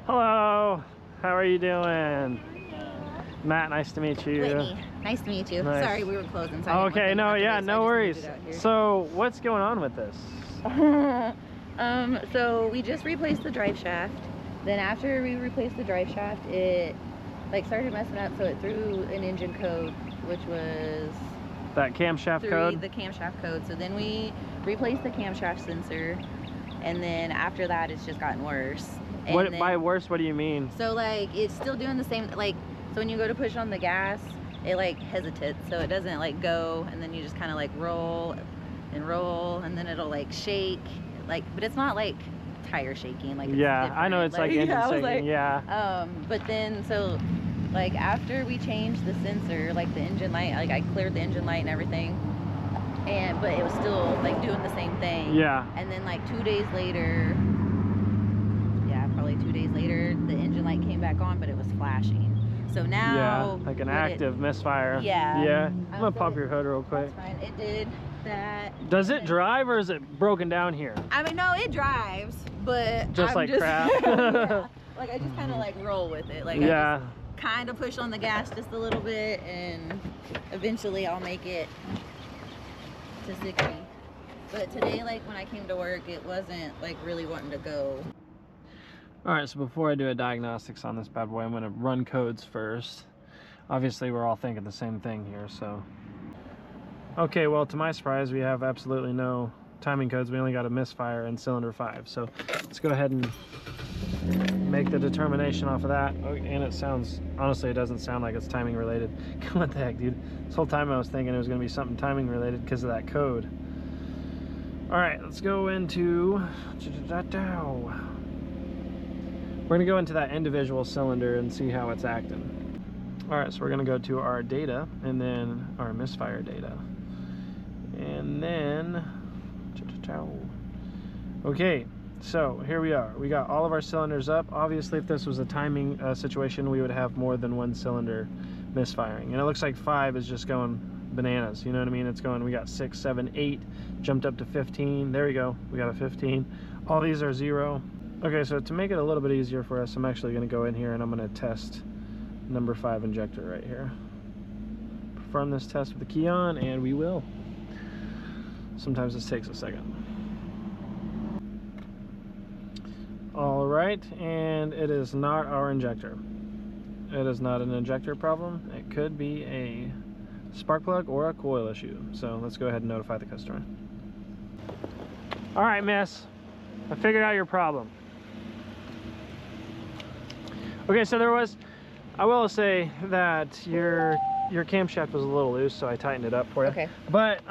Hello, how are you doing? Matt, nice to meet you. Whitney, nice to meet you. Nice. Sorry, we were closing. So Okay, no, yeah, no worries. So, what's going on with this? So we just replaced the drive shaft. Then after we replaced the drive shaft, it like started messing up, so it threw an engine code, which was That camshaft code? The camshaft code. So then we replaced the camshaft sensor, and then after that, it's just gotten worse. And What then, by worse? What do you mean? So like it's still doing the same. Like so when you go to push on the gas, it like hesitates, so it doesn't like go, and then you just kind of like roll, and then it'll like shake, like, but it's not like tire shaking, like it's yeah, different. I know it's like engine shaking. Like, yeah. But then so like after we changed the sensor, like the engine light, like I cleared the engine light and everything, but it was still like doing the same thing. Yeah. And then like 2 days later, probably 2 days later, the engine light came back on, but it was flashing. So now, yeah, like an active misfire. Yeah. Yeah. I'm gonna pop your hood real quick. That's fine. It did that. Does it drive or is it broken down here? I mean, no, it drives, but just like crap. Yeah, like I just kind of like roll with it. Like yeah. I just kind of push on the gas just a little bit, and eventually I'll make it to 60. But today, like when I came to work, it wasn't like really wanting to go. Alright, so before I do a diagnostics on this bad boy, I'm going to run codes first. Obviously, we're all thinking the same thing here, so... Okay, well, to my surprise, we have absolutely no timing codes. We only got a misfire in cylinder 5. So, let's go ahead and make the determination off of that. Oh, and it sounds... Honestly, it doesn't sound like it's timing related. What the heck, dude? This whole time I was thinking it was going to be something timing related because of that code. Alright, let's go into... We're going to go into that individual cylinder and see how it's acting. Alright, so we're going to go to our data, and then our misfire data. And then... Okay, so here we are. We got all of our cylinders up. Obviously, if this was a timing situation, we would have more than one cylinder misfiring. And it looks like 5 is just going bananas, you know what I mean? It's going, we got 6, 7, 8, jumped up to 15. There we go, we got a 15. All these are 0. Okay, so to make it a little bit easier for us, I'm actually going to go in here and I'm going to test number 5 injector right here. Perform this test with the key on, and we will. Sometimes this takes a second. Alright, and it is not our injector. It is not an injector problem. It could be a spark plug or a coil issue. So let's go ahead and notify the customer. Alright, miss. I figured out your problem. Okay, so I will say that your camshaft was a little loose, so I tightened it up for you. Okay. But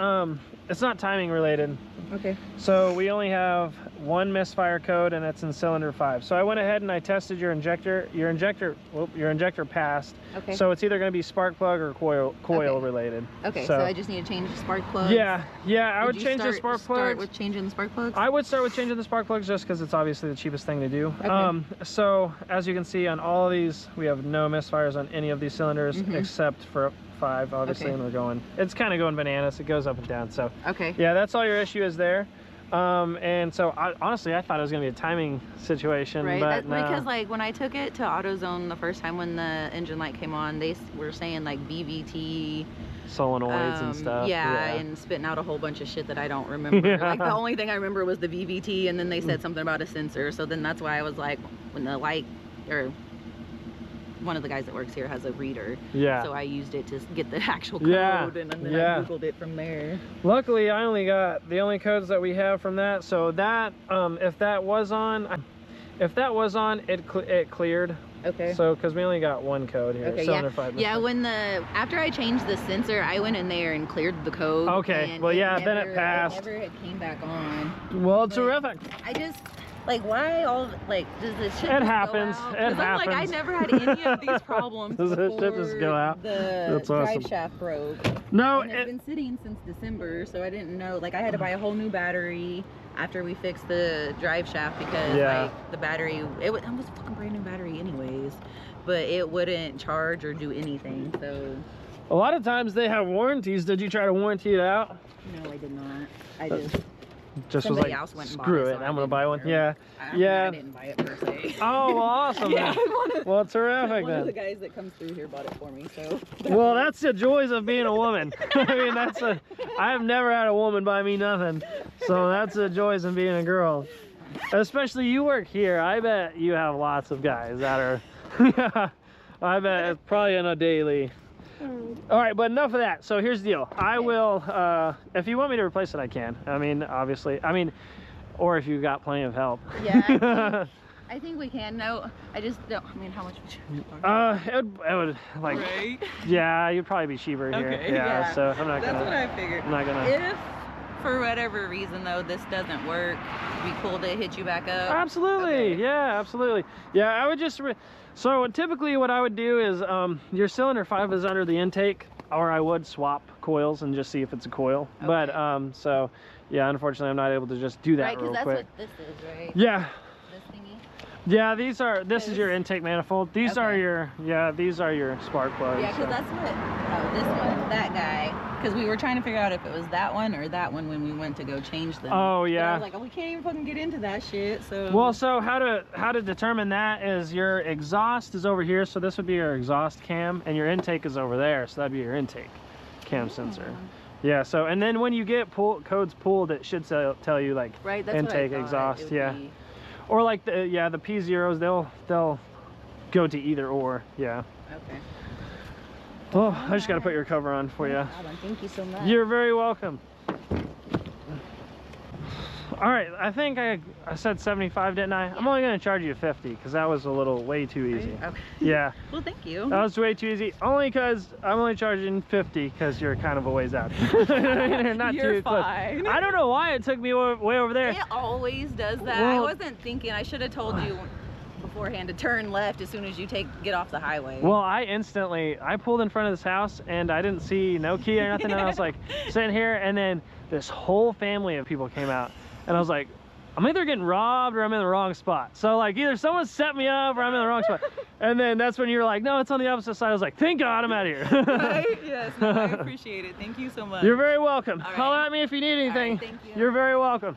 it's not timing related. Okay. So we only have one misfire code, and it's in cylinder 5. So I went ahead and I tested your injector. Your injector passed. Okay. So it's either going to be spark plug or coil related. Okay. So I just need to change the spark plugs. Yeah. I would change the spark plugs. Start with changing the spark plugs. I would start with changing the spark plugs just because it's obviously the cheapest thing to do. Okay. So as you can see on all of these, we have no misfires on any of these cylinders except for 5, obviously, and it's kind of going bananas. It goes up and down. So yeah, that's all your issue is there. And so honestly, I thought it was gonna be a timing situation, right? But no. Because like when I took it to AutoZone the first time when the engine light came on, they were saying like BVT solenoids and stuff. Yeah, and spitting out a whole bunch of shit that I don't remember. Like the only thing I remember was the VVT, and then they said something about a sensor. So then that's why I was like, when the light, or one of the guys that works here has a reader. Yeah. So I used it to get the actual code, and then I Googled it from there. Luckily, I only got the only codes that we have from that. So that, if that was on, it cleared. Okay. So, because we only got one code here. Okay, cylinder 5. Yeah, after I changed the sensor, I went in there and cleared the code. Okay. Well, yeah, then it passed. It never came back on. Well, terrific. I just, like, why all, like, does this shit just happens. Go out? It happens. I'm like, I never had any of these problems Does this shit just go out? The drive shaft broke. No, and it's been sitting since December, so I didn't know. Like, I had to buy a whole new battery after we fixed the drive shaft because like the battery, it was a fucking brand new battery anyways, but it wouldn't charge or do anything. So a lot of times they have warranties. Did you try to warranty it out? No, I did not. I just Just Somebody was like, else went and bought screw it, it, so I I'm gonna didn't buy one. care. Yeah, I yeah. didn't buy it per se. Oh, well, awesome. Yeah, Then. Well, terrific one of the then. guys that comes through here bought it for me. So. Well, that's the joys of being a woman. I mean, I have never had a woman buy me nothing. So that's the joys of being a girl. Especially you work here. I bet you have lots of guys that are, yeah, I bet it's probably on a daily. All right, but enough of that. So here's the deal. I will, if you want me to replace it, I can. I mean, obviously, or if you got plenty of help. Yeah, I think we can. No, I just don't. I mean, how much would you? It would like, Right? yeah, you'd probably be cheaper here. Okay, Yeah, yeah. so I'm not That's gonna. what I figured. I'm not gonna. If for whatever reason though this doesn't work, it'd be cool to hit you back up. Absolutely. Okay. Yeah, absolutely. Yeah, I would just. So typically, what I would do is, your cylinder 5 is under the intake, or I would swap coils and just see if it's a coil. Okay. But so, yeah, unfortunately, I'm not able to just do that Right, real because quick. that's what this is, right? Yeah. This thingy. Yeah, this is your intake manifold. These are Okay. these are your spark plugs. Yeah, because so. that's what, this one, that guy, because we were trying to figure out if it was that one or that one when we went to go change them. Oh, But yeah. I was like, oh, we can't even fucking get into that shit, so. Well, so how to determine that is your exhaust is over here, so this would be your exhaust cam, and your intake is over there, so that'd be your intake cam sensor. Yeah, so, and then when you get codes pulled, it should tell you like Right, that's intake, what I thought exhaust, it would yeah. be. Or like the P0s, they'll go to either or, yeah. Okay. Oh, I just got to put your cover on for you. Thank you so much. You're very welcome. All right, I think I said 75, didn't I? Yeah. I'm only going to charge you 50 because that was a little way too easy. Okay. Yeah. Well, thank you. That was way too easy. Only because I'm only charging 50 because you're kind of a ways out. You're not You're too close. fine. I don't know why it took me way over there. It always does that. Well, I wasn't thinking. I should have told you beforehand to turn left as soon as you get off the highway. Well, I pulled in front of this house and I didn't see no key or nothing. And I was like sitting here, and then this whole family of people came out. And I was like, I'm either getting robbed or I'm in the wrong spot. So like either someone set me up or I'm in the wrong spot. And then that's when you were like, no, it's on the opposite side. I was like, thank God I'm out of here. Right? Yes, no, I appreciate it. Thank you so much. You're very welcome. All right. Holler at me if you need anything. All right, thank you. You're very welcome.